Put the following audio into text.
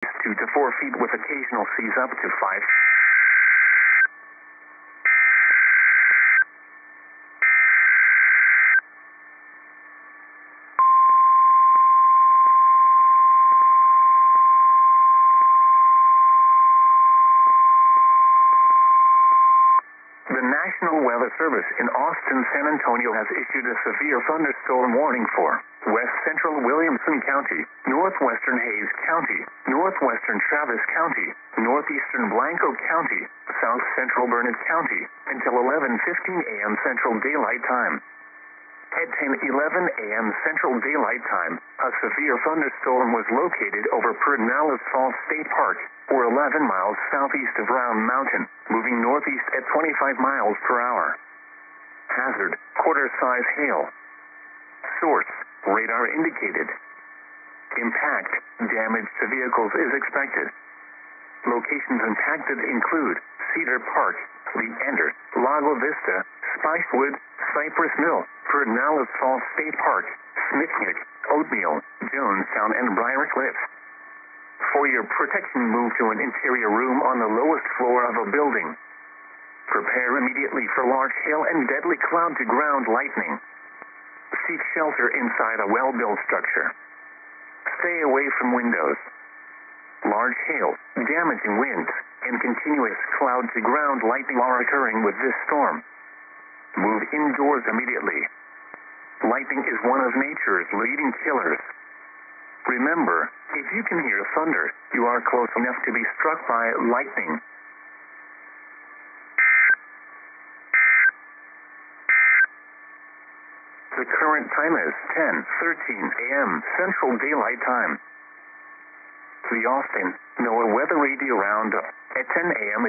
2 to 4 feet with occasional seas up to 5. The National Weather Service in Austin, San Antonio has issued a severe thunderstorm warning for West Central Williamson County, Northwestern Hays County, Northwestern Travis County, Northeastern Blanco County, South Central Burnet County, until 11:15 a.m. Central Daylight Time. At 10:11 a.m. Central Daylight Time, a severe thunderstorm was located over Pedernales Falls State Park, or 11 miles southeast of Round Mountain, moving northeast at 25 miles per hour. Hazard, quarter-size hail. Source, radar indicated. Impact, damage to vehicles is expected. Locations impacted include Cedar Park, Leander, Lago Vista, Spicewood, Cypress Mill, Pedernales Falls State Park, Smithnick, Oatmeal, Jonestown, and Briar Cliffs. For your protection, move to an interior room on the lowest floor of a building. Prepare immediately for large hail and deadly cloud-to-ground lightning. Seek shelter inside a well-built structure. Stay away from windows. Large hail, damaging winds, and continuous cloud-to-ground lightning are occurring with this storm. Move indoors immediately. Lightning is one of nature's leading killers. Remember, if you can hear thunder, you are close enough to be struck by lightning. The current time is 10:13 a.m. Central Daylight Time. The Austin NOAA Weather Radio Roundup at 10 a.m.